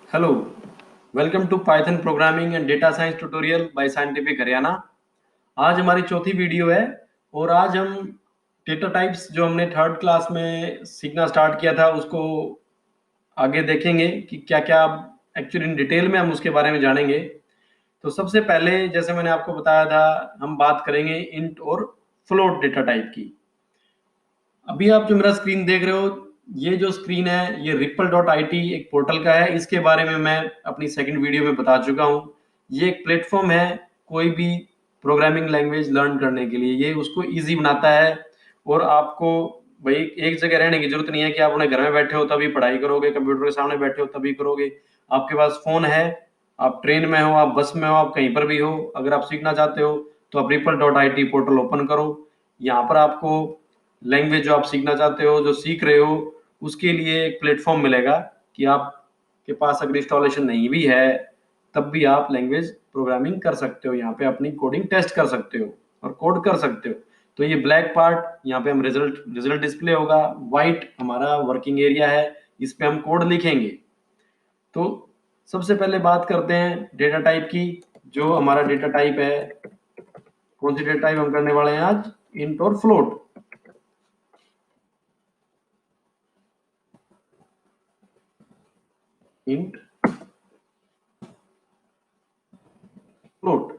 Hello, welcome to Python programming and data science tutorial by scientific Haryana. आज हमारी चौथी video है और आज हम डेटा टाइप्स जो हमने थर्ड क्लास में सीखना स्टार्ट किया था उसको आगे देखेंगे कि क्या क्या एक्चुअली इन डिटेल में हम उसके बारे में जानेंगे। तो सबसे पहले जैसे मैंने आपको बताया था हम बात करेंगे इंट और फ्लोट डेटा टाइप की। अभी आप जो मेरा स्क्रीन देख रहे हो ये जो स्क्रीन है ये ripple.it एक पोर्टल का है। इसके बारे में मैं अपनी सेकंड वीडियो में बता चुका हूँ। ये एक प्लेटफॉर्म है कोई भी प्रोग्रामिंग लैंग्वेज लर्न करने के लिए, ये उसको इजी बनाता है और आपको भाई एक जगह रहने की जरूरत नहीं है कि आप अपने घर में बैठे हो तभी पढ़ाई करोगे, कंप्यूटर के सामने बैठे हो तभी करोगे। आपके पास फोन है, आप ट्रेन में हो, आप बस में हो, आप कहीं पर भी हो, अगर आप सीखना चाहते हो तो आप ripple.it पोर्टल ओपन करो। यहाँ पर आपको लैंग्वेज जो आप सीखना चाहते हो, जो सीख रहे हो, उसके लिए एक प्लेटफॉर्म मिलेगा कि आपके पास अगर इंस्टॉलेशन नहीं भी है तब भी आप लैंग्वेज प्रोग्रामिंग कर सकते हो। यहाँ पे अपनी कोडिंग टेस्ट कर सकते हो और कोड कर सकते हो। तो ये ब्लैक पार्ट यहाँ पे हम रिजल्ट डिस्प्ले होगा, व्हाइट हमारा वर्किंग एरिया है, इस पे हम कोड लिखेंगे। तो सबसे पहले बात करते हैं डेटा टाइप की। जो हमारा डेटा टाइप है, कौन सी डेटा टाइप हम करने वाले हैं आज? इंट और फ्लोट। इंट फ्लोट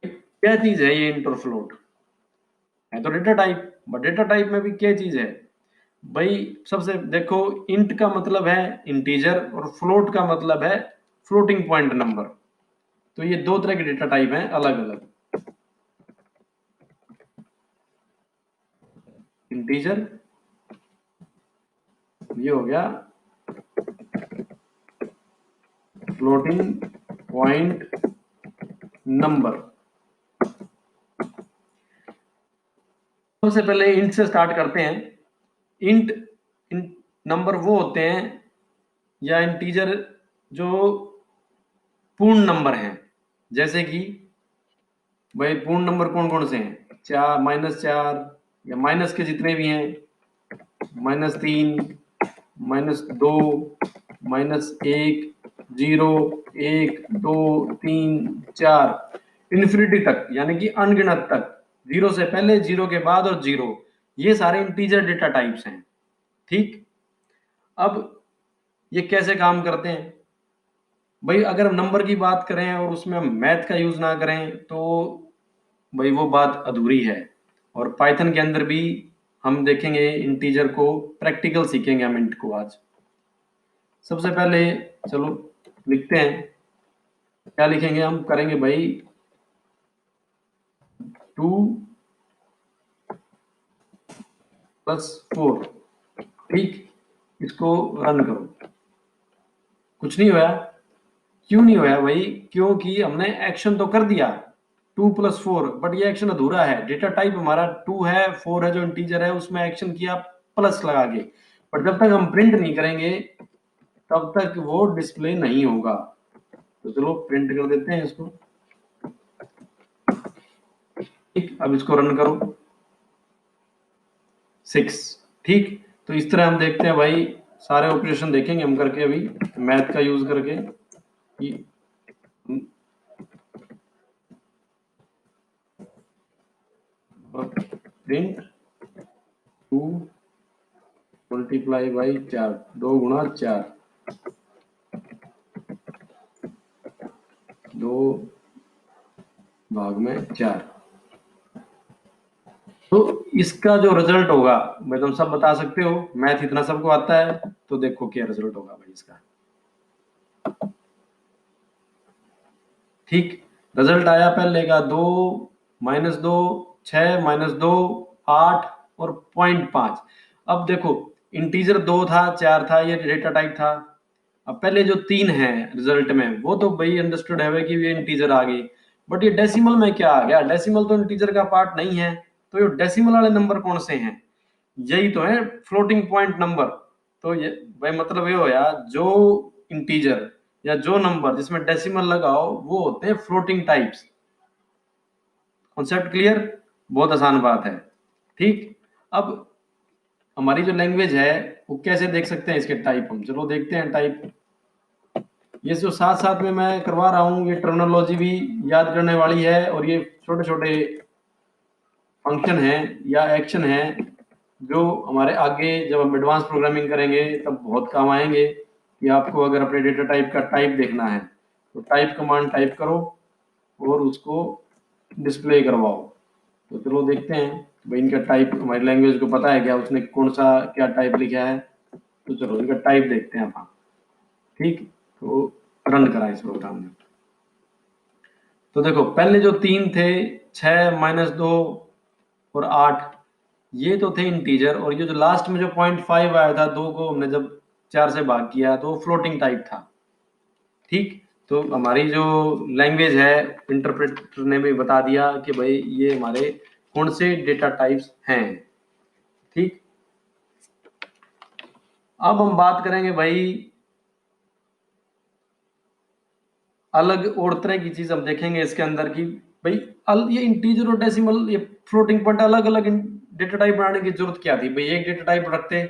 क्या चीज है? ये इंट और फ्लोट है तो data type, but data type में भी क्या चीज है भाई? सबसे देखो, इंट का मतलब है इंटीजर और फ्लोट का मतलब है फ्लोटिंग पॉइंट नंबर। तो ये दो तरह के डेटा टाइप हैं अलग अलग। इंटीजर ये हो गया, फ्लोटिंग पॉइंट नंबर। सबसे पहले इंट से स्टार्ट करते हैं। इंट नंबर वो होते हैं या इंटीजर जो पूर्ण नंबर हैं। जैसे कि भाई पूर्ण नंबर कौन कौन से हैं? 4, -4 या माइनस के जितने भी हैं, -3, -2, -1, 0, 1, 2, 3, 4 इन्फिनिटी तक, यानी कि अनगिनत तक। जीरो से पहले, जीरो के बाद और जीरो, ये सारे इंटीजर डेटा टाइप्स हैं। ठीक, अब ये कैसे काम करते हैं भाई? अगर हम नंबर की बात करें और उसमें हम मैथ का यूज ना करें तो भाई वो बात अधूरी है। और पाइथन के अंदर भी हम देखेंगे इंटीजर को, प्रैक्टिकल सीखेंगे हम इंट को आज। सबसे पहले चलो लिखते हैं। क्या लिखेंगे? हम करेंगे भाई 2 + 4। ठीक, इसको रन करो। कुछ नहीं हुआ। क्यों नहीं हुआ भाई? क्योंकि हमने एक्शन तो कर दिया 2 + 4, बट ये एक्शन अधूरा है। डेटा टाइप हमारा 2 है, 4 है जो इंटीजर है, उसमें एक्शन किया प्लस लगा के, पर जब तक हम प्रिंट नहीं करेंगे तब तक वो डिस्प्ले नहीं होगा। तो चलो प्रिंट कर देते हैं इसको। ठीक, अब इसको रन करो। 6। ठीक, तो इस तरह हम देखते हैं भाई, सारे ऑपरेशन देखेंगे हम करके अभी मैथ का यूज करके। प्रिंट 2 × 4, 2 × 4, 2/4। तो इसका जो रिजल्ट होगा मैं तुम सब बता सकते हो, मैथ इतना सबको आता है, तो देखो क्या रिजल्ट होगा भाई इसका। ठीक, रिजल्ट आया पहले का 2, -2, 6, -2, 8 और 0.5। अब देखो इंटीजर 2 था, 4 था, ये डेटा टाइप था। अब पहले जो 3 है रिजल्ट में वो तो भाई अंडरस्टूड है कि ये इंटीजर आ गई, बट ये डेसिमल में क्या आ गया? डेसिमल तो इंटीजर का पार्ट नहीं है। तो ये डेसिमल वाले नंबर कौन से हैं? यही तो है फ्लोटिंग पॉइंट नंबर। तो ये भाई मतलब ये हो यार, जो इंटीजर या जो नंबर जिसमें डेसिमल लगा हो वो होते हैं फ्लोटिंग टाइप्स। Concept clear? बहुत आसान बात है। ठीक, अब हमारी जो लैंग्वेज है वो कैसे देख सकते हैं इसके टाइप हम, चलो देखते हैं टाइप। ये जो साथ साथ में मैं करवा रहा हूँ ये टर्मिनोलॉजी भी याद करने वाली है, और ये छोटे छोटे फंक्शन है या एक्शन है जो हमारे आगे जब हम एडवांस प्रोग्रामिंग करेंगे तब बहुत काम आएंगे। कि आपको अगर अपने डेटा टाइप का टाइप देखना है तो टाइप कमांड टाइप करो और उसको डिस्प्ले करवाओ। तो चलो देखते हैं भाई इनका टाइप हमारी लैंग्वेज को पता है क्या, उसने कौन सा क्या टाइप लिखा है। तो चलो इनका टाइप देखते हैं अपन। ठीक, तो रन करा इस प्रोग्राम में। तो देखो पहले जो तीन थे 6 - 2 और 8, ये तो थे इंटीजर, और ये जो लास्ट में जो 0.5 आया था, 2 को हमने जब 4 से भाग किया तो फ्लोटिंग टाइप था। ठीक, तो हमारी जो लैंग्वेज है इंटरप्रेटर ने भी बता दिया कि भाई ये हमारे कौन से डेटा टाइप्स हैं। ठीक, अब हम बात करेंगे भाई अलग और तरह की चीज हम देखेंगे इसके अंदर की भाई ये इंटीजर और डेसिमल ये फ्लोटिंग पॉइंट अलग अलग डेटा टाइप बनाने की जरूरत क्या थी भाई, एक डेटा टाइप रखते,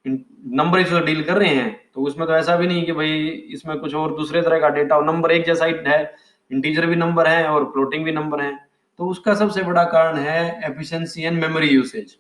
नंबर इसमें डील कर रहे हैं तो उसमें तो ऐसा भी नहीं कि भाई इसमें कुछ और दूसरे तरह का डेटा, नंबर एक जैसा ही है, इंटीजर भी नंबर है और फ्लोटिंग भी नंबर है। तो उसका सबसे बड़ा कारण है एफिशिएंसी एंड मेमोरी यूसेज।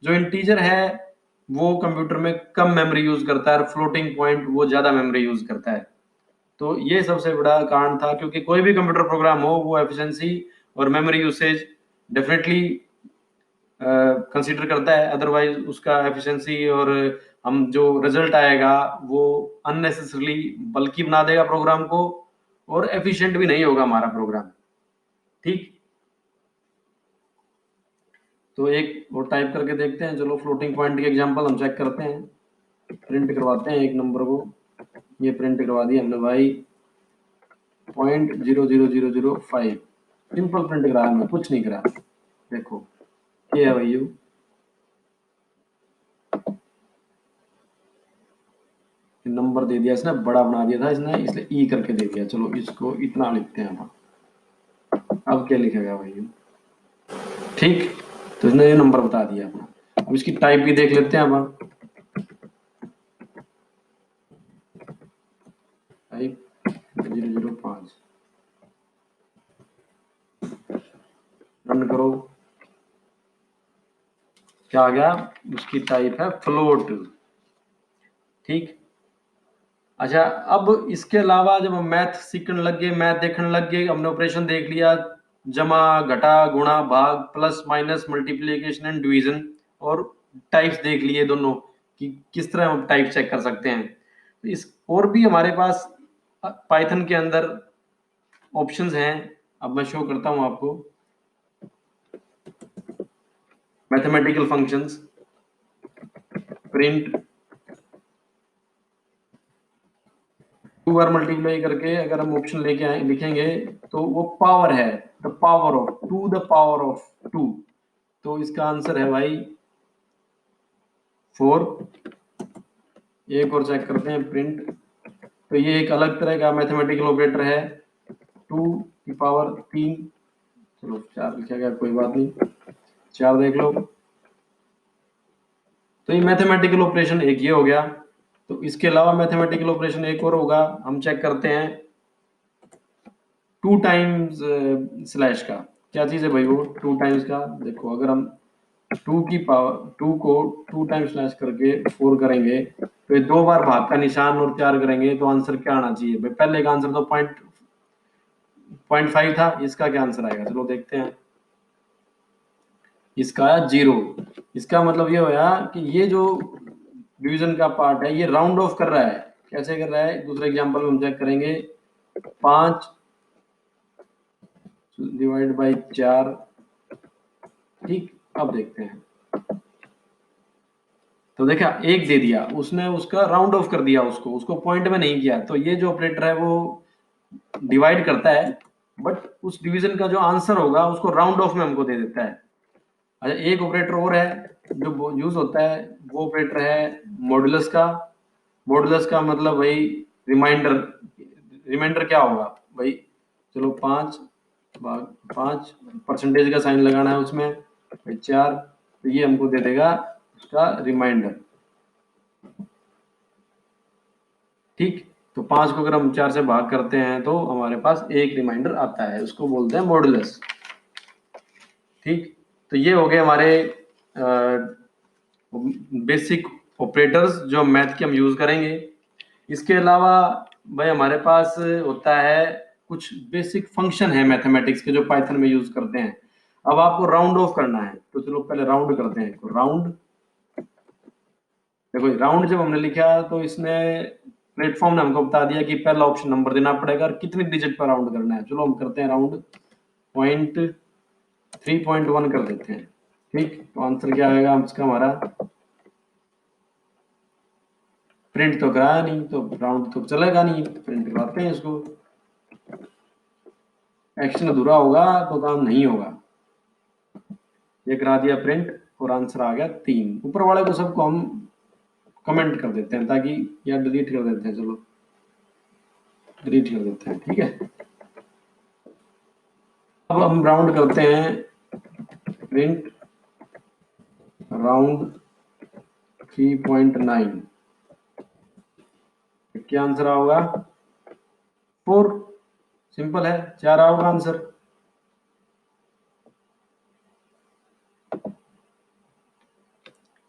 जो इंटीजर है वो कंप्यूटर में कम मेमोरी यूज करता है और फ्लोटिंग पॉइंट वो ज्यादा मेमोरी यूज करता है। तो ये सबसे बड़ा कारण था, क्योंकि कोई भी कंप्यूटर प्रोग्राम हो वो एफिशिएंसी और मेमोरी यूसेज डेफिनेटली कंसीडर करता है, अदरवाइज उसका एफिशिएंसी और हम जो रिजल्ट आएगा वो अननेसेसरली बल्कि बना देगा प्रोग्राम को, और एफिशिएंट भी नहीं होगा हमारा प्रोग्राम। ठीक, तो एक और टाइप करके देखते हैं, चलो फ्लोटिंग पॉइंट के एग्जांपल हम चेक करते हैं, प्रिंट करवाते हैं एक नंबर को। ये प्रिंट करवा दिया हमने भाई 0.00005, सिंपल प्रिंट कराया हमने, कुछ नहीं करा। देखो ये है भाई, नंबर दे दिया इसने, बड़ा बना दिया था इसने इसलिए ई करके दे दिया, चलो इसको इतना लिखते हैं अब क्या लिखेगा भाई। ठीक, तो इसने ये नंबर बता दिया अपना। अब इसकी टाइप भी देख लेते हैं अब, टाइप 005, रन करो, क्या आ गया, उसकी टाइप है फ्लोट। ठीक, अच्छा अब इसके अलावा जब हम मैथ सीखने लग गए, मैथ देखने लग गए, हमने ऑपरेशन देख लिया, जमा घटा गुणा भाग plus minus multiplication and division, और टाइप्स देख लिए दोनों कि किस तरह हम टाइप चेक कर सकते हैं। तो इस और भी हमारे पास पाइथन के अंदर ऑप्शंस हैं, अब मैं शो करता हूं आपको। मैथमेटिकल फंक्शंस, प्रिंट, 2 बार मल्टीप्लाई करके अगर हम ऑप्शन लेके आए लिखेंगे तो वो पावर है, the power of 2 the power of 2, तो इसका आंसर है भाई 4। एक और चेक करते हैं प्रिंट, तो ये एक अलग तरह का मैथमेटिकल ऑपरेटर है, 2 की पावर 3, चलो 4 लिखा गया कोई बात नहीं, 4 देख लो। तो ये मैथमेटिकल ऑपरेशन एक ये हो गया। तो इसके अलावा मैथमेटिकल ऑपरेशन एक और होगा, हम चेक करते हैं 2 टाइम्स स्लैश का, क्या चीज है भाई वो 2 टाइम्स का। देखो अगर हम 2 की पावर 2 को 2 टाइम्स स्लैश करके 4 करेंगे तो ये 2 बार भाग का निशान और 4 करेंगे तो आंसर क्या आना चाहिए भाई, पहले का आंसर तो 0.5 था, इसका क्या आंसर आएगा, चलो देखते हैं। इसका आया 0। इसका मतलब ये होया कि ये जो डिवीजन का पार्ट है ये राउंड ऑफ कर रहा है। कैसे कर रहा है, दूसरे एग्जांपल में हम चेक करेंगे, 5 डिवाइड बाई 4। ठीक, अब देखते हैं, तो देखा एक दे दिया उसने, उसका राउंड ऑफ कर दिया, उसको उसको पॉइंट में नहीं किया। तो ये जो ऑपरेटर है वो डिवाइड करता है बट उस डिवीजन का जो आंसर होगा उसको राउंड ऑफ में हमको दे देता है। अच्छा, एक ऑपरेटर और है जो यूज होता है, वो ऑपरेटर है मॉडुलस का। मॉडुलस का मतलब भाई रिमाइंडर, रिमाइंडर क्या होगा भाई, चलो 5/5 परसेंटेज का साइन लगाना है उसमें भाई 4, तो ये हमको दे देगा उसका रिमाइंडर। ठीक, तो 5 को अगर हम 4 से भाग करते हैं तो हमारे पास एक रिमाइंडर आता है, उसको बोलते हैं मॉडुलस। ठीक, तो ये हो गए हमारे बेसिक ऑपरेटर्स जो मैथ के हम यूज करेंगे। इसके अलावा भाई हमारे पास होता है कुछ बेसिक फंक्शन है मैथमेटिक्स के जो पाइथन में यूज करते हैं। अब आपको राउंड ऑफ करना है तो चलो पहले राउंड करते हैं। तो राउंड, देखो राउंड जब हमने लिखा तो इसने प्लेटफॉर्म ने हमको बता दिया कि पहला ऑप्शन नंबर देना पड़ेगा और कितनी डिजिट पर राउंड करना है। चलो हम करते हैं राउंड, पॉइंट 3.1 कर देते हैं। ठीक, तो आंसर क्या आएगा इसका हमारा? प्रिंट तो कराया नहीं तो राउंड तो चलेगा नहीं, प्रिंट करवाते हैं इसको। एक्शन अधूरा होगा तो काम नहीं होगा। ये करा दिया प्रिंट और आंसर आ गया 3। ऊपर वाले को सबको हम कमेंट कर देते हैं ताकि, या डिलीट कर देते हैं, चलो डिलीट कर देते हैं। ठीक है, अब हम राउंड करते हैं, प्रिंट राउंड 3.9। क्या आंसर होगा? 4। सिंपल है, 4 आओगा आंसर।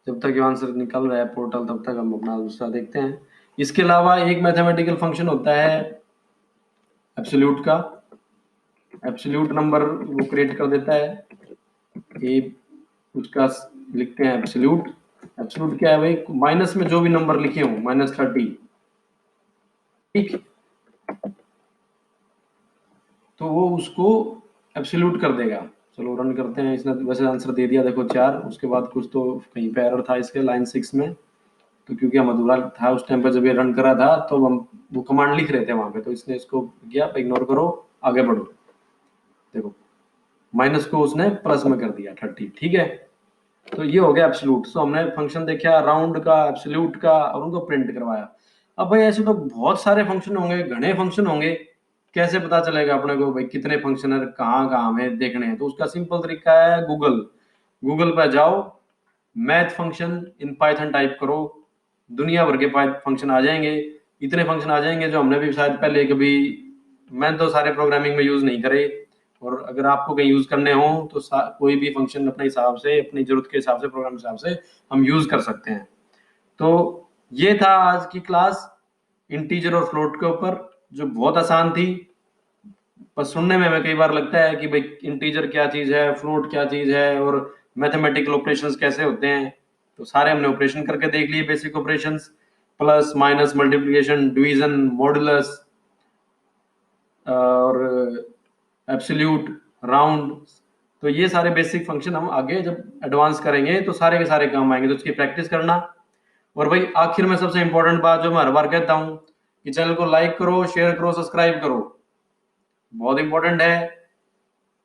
जब तक ये आंसर निकल रहा है पोर्टल तब तक हम अपना दूसरा देखते हैं। इसके अलावा एक मैथमेटिकल फंक्शन होता है एब्सोल्यूट का। एब्सोल्यूट नंबर वो क्रिएट कर देता है, ए उसका लिखते हैं एब्सोल्यूट। एब्सोल्यूट क्या है भाई? माइनस में जो भी नंबर लिखे हों, -30। ठीक, तो वो उसको एब्सोल्यूट कर देगा। चलो रन करते हैं। इसने वैसे आंसर दे दिया, देखो 4। उसके बाद कुछ तो कहीं पे एरर था इसके लाइन 6 में, तो क्योंकि हम अधूरा था उस टाइम पर जब ये रन करा था तो हम वो कमांड लिख रहे थे वहां पे, तो इसने इसको किया इग्नोर करो, आगे बढ़ो। देखो माइनस को उसने प्लस में कर दिया 30। ठीक है, तो ये हो गया एब्सोल्यूट। सो हमने फंक्शन देखा राउंड का, एब्सोल्यूट का, और उनको प्रिंट करवाया। अब भाई ऐसे तो बहुत सारे फंक्शन होंगे, घने फंक्शन होंगे, कैसे पता चलेगा अपने को भाई कितने फंक्शन है, कहाँ कहाँ हमें देखने हैं? तो उसका सिंपल तरीका है गूगल। गूगल पर जाओ, math function in Python type करो, दुनिया भर के फंक्शन आ जाएंगे। इतने फंक्शन आ जाएंगे जो हमने भी शायद पहले कभी, मैं तो सारे प्रोग्रामिंग में यूज नहीं करे, और अगर आपको कहीं यूज करने हो तो कोई भी फंक्शन अपने हिसाब से, अपनी जरूरत के हिसाब से, प्रोग्राम के हिसाब से हम यूज कर सकते हैं। तो ये था आज की क्लास इंटीजर और फ्लोट के ऊपर, जो बहुत आसान थी। पर सुनने में हमें कई बार लगता है कि भाई इंटीजर क्या चीज है, फ्लोट क्या चीज है, और मैथमेटिकल ऑपरेशंस कैसे होते हैं। तो सारे हमने ऑपरेशन करके देख लिए, basic operations, plus minus multiplication division modulus और एब्सोल्यूट राउंड। तो ये सारे बेसिक फंक्शन हम आगे जब एडवांस करेंगे तो सारे के सारे काम आएंगे, तो उसकी प्रैक्टिस करना। और भाई आखिर में सबसे इंपॉर्टेंट बात जो मैं हर बार कहता हूँ कि चैनल को लाइक करो, शेयर करो, सब्सक्राइब करो, बहुत इंपॉर्टेंट है।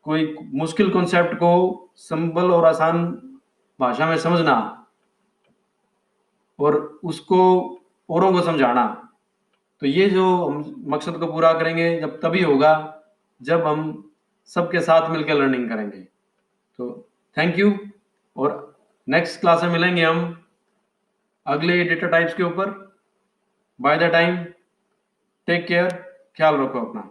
कोई मुश्किल कॉन्सेप्ट को सिंपल और आसान भाषा में समझना और उसको औरों को समझाना, तो ये जो हम मकसद को पूरा करेंगे जब तभी होगा जब हम सबके साथ मिलकर लर्निंग करेंगे। तो थैंक यू, और नेक्स्ट क्लास में मिलेंगे हम अगले डेटा टाइप्स के ऊपर। By the time, take care, ख्याल रखो अपना।